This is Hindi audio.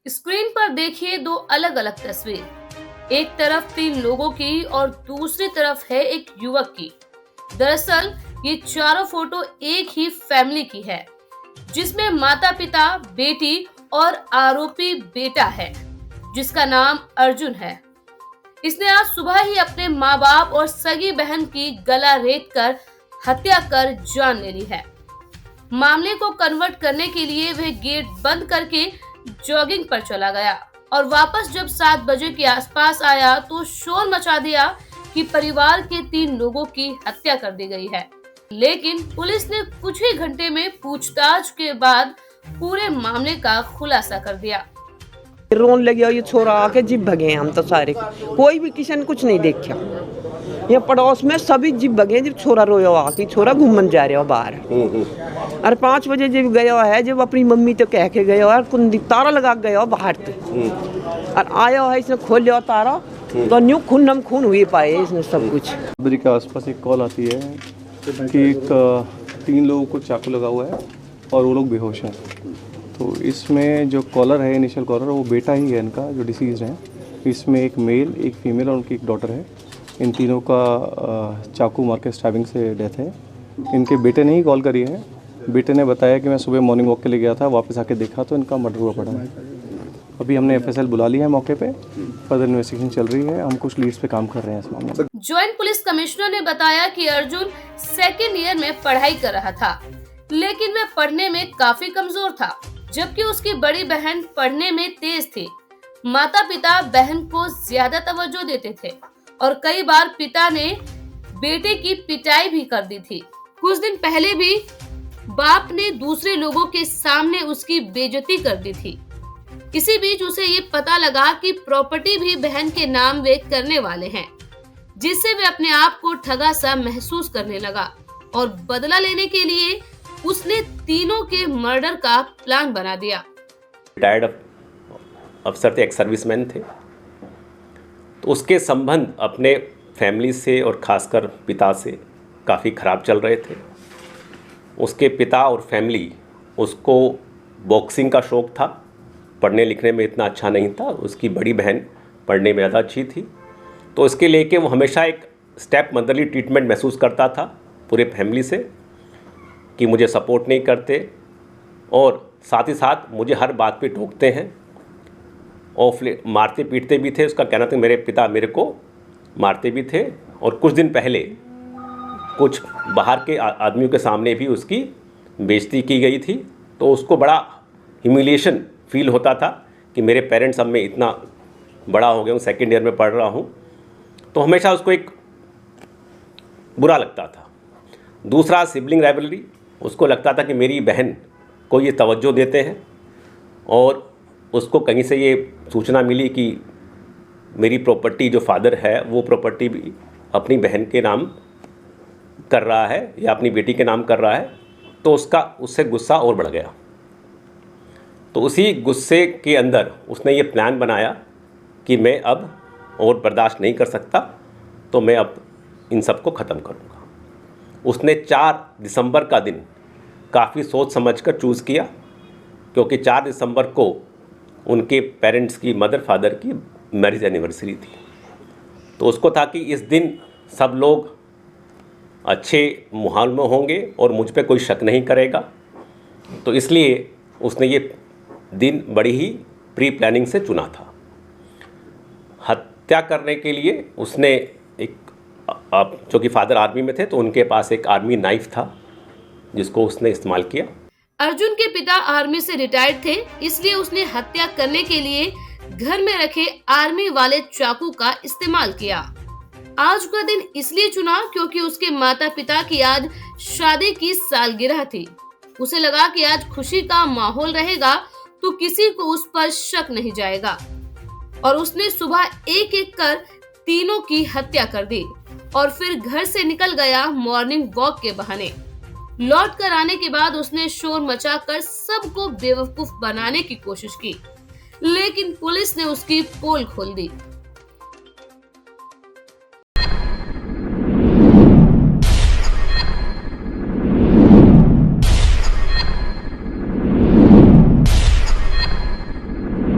स्क्रीन पर देखिए दो अलग अलग तस्वीर। एक तरफ 3 लोगों की और दूसरी तरफ है एक युवक की। दरअसल ये चारों फोटो एक ही फैमिली की है, जिसमें माता पिता, बेटी और आरोपी बेटा है, जिसका नाम अर्जुन है। इसने आज सुबह ही अपने माँ बाप और सगी बहन की गला रेत कर हत्या कर जान ले ली है। मामले को कन्वर्ट करने के लिए वह गेट बंद करके जॉगिंग पर चला गया और वापस जब 7 बजे के आसपास आया तो शोर मचा दिया कि परिवार के 3 लोगों की हत्या कर दी गई है। लेकिन पुलिस ने कुछ ही घंटे में पूछताछ के बाद पूरे मामले का खुलासा कर दिया। रोन लगे और ये छोरा आके जिप भगे। हम तो सारे कोई भी किसी ने कुछ नहीं देखा। ये पड़ोस में सभी जिप भगे जब छोरा रोया आके। छोरा घूमन जा रहा बाहर और 5 बजे जब गया है, जब अपनी मम्मी तो कह के गया और कुंडी तारा लगा गया बाहर तो और आया है, इसने खोल लिया तारा तो न्यू खून खून हुए पाए इसने सब कुछ। बरी के आसपास एक कॉल आती है कि 3 लोगों को चाकू लगा हुआ है और वो लोग बेहोश हैं। तो इसमें जो कॉलर है, इनिशियल कॉलर, वो बेटा ही है इनका जो डिसीज है। इसमें एक मेल, एक फीमेल और उनकी एक डॉटर है। इन तीनों का चाकू मार के स्टैबिंग से डेथ है। इनके बेटे ने ही कॉल करी है। बेटे ने बताया कि मैं सुबह मॉर्निंग वॉक के लिए गया था, वापस आके देखा तो इनका मर्डर हुआ पड़ा है। अभी हमने FSL बुला लिया है मौके पे, फर्दर इन्वेस्टिगेशन चल रही है। हम कुछ लीड्स पे काम कर रहे हैं इस मामले में। ज्वाइंट पुलिस कमिश्नर ने बताया कि अर्जुन 2nd ईयर में पढ़ाई कर रहा था, लेकिन वह पढ़ने में काफी कमजोर था, जबकि उसकी बड़ी बहन पढ़ने में तेज थी। माता पिता बहन को ज्यादा तवज्जो देते थे और कई बार पिता ने बेटे की पिटाई भी कर दी थी। कुछ दिन पहले भी बाप ने दूसरे लोगों के सामने उसकी बेइज्जती कर दी थी। इसी बीच उसे ये पता लगा कि प्रॉपर्टी भी बहन के नाम वे करने वाले हैं, जिससे वे अपने आप को ठगा सा महसूस करने लगा और बदला लेने के लिए उसने तीनों के मर्डर का प्लान बना दिया। रिटायर्ड अफसर थे, एक्स सर्विसमैन थे, तो उसके संबंध अपने फैमिली से और खासकर पिता से काफ़ी ख़राब चल रहे थे। उसके पिता और फैमिली, उसको बॉक्सिंग का शौक़ था, पढ़ने लिखने में इतना अच्छा नहीं था। उसकी बड़ी बहन पढ़ने में ज़्यादा अच्छी थी, तो इसके लेके वो हमेशा एक स्टेप मदरली ट्रीटमेंट महसूस करता था पूरे फैमिली से कि मुझे सपोर्ट नहीं करते और साथ ही साथ मुझे हर बात पे टोकते हैं और मारते पीटते भी थे। उसका कहना था मेरे पिता मेरे को मारते भी थे और कुछ दिन पहले कुछ बाहर के आदमियों के सामने भी उसकी बेइज्जती की गई थी। तो उसको बड़ा ह्यूमिलिएशन फील होता था कि मेरे पेरेंट्स अब मैं इतना बड़ा हो गया हूँ, 2nd ईयर में पढ़ रहा हूँ, तो हमेशा उसको एक बुरा लगता था। दूसरा सिबलिंग राइवलरी, उसको लगता था कि मेरी बहन को ये तवज्जो देते हैं और उसको कहीं से ये सूचना मिली कि मेरी प्रॉपर्टी जो फादर है वो प्रॉपर्टी भी अपनी बहन के नाम कर रहा है या अपनी बेटी के नाम कर रहा है, तो उससे गुस्सा और बढ़ गया। तो उसी गुस्से के अंदर उसने ये प्लान बनाया कि मैं अब और बर्दाश्त नहीं कर सकता, तो मैं अब इन सबको ख़त्म करूँगा। उसने 4 दिसंबर का दिन काफ़ी सोच समझकर चूज़ किया, क्योंकि 4 दिसंबर को उनके पेरेंट्स की, मदर फादर की मैरिज एनिवर्सरी थी। तो उसको था कि इस दिन सब लोग अच्छे माहौल में होंगे और मुझ पे कोई शक नहीं करेगा। तो इसलिए उसने ये दिन बड़ी ही प्री प्लानिंग से चुना था। हत्या करने के लिए उसने जो कि फादर आर्मी में थे, तो उनके पास एक आर्मी नाइफ था जिसको उसने इस्तेमाल किया। अर्जुन के पिता आर्मी से रिटायर्ड थे, इसलिए उसने हत्या करने के लिए घर में रखे आर्मी वाले चाकू का इस्तेमाल किया। आज का दिन इसलिए चुना क्योंकि उसके माता पिता की आज शादी की सालगिरह थी। उसे लगा कि आज खुशी का माहौल रहेगा तो किसी को उस पर शक नहीं जाएगा और उसने सुबह एक एक कर तीनों की हत्या कर दी और फिर घर से निकल गया मॉर्निंग वॉक के बहाने। लौट कर आने के बाद उसने शोर मचाकर सबको बेवकूफ बनाने की कोशिश की, लेकिन पुलिस ने उसकी पोल खोल दी।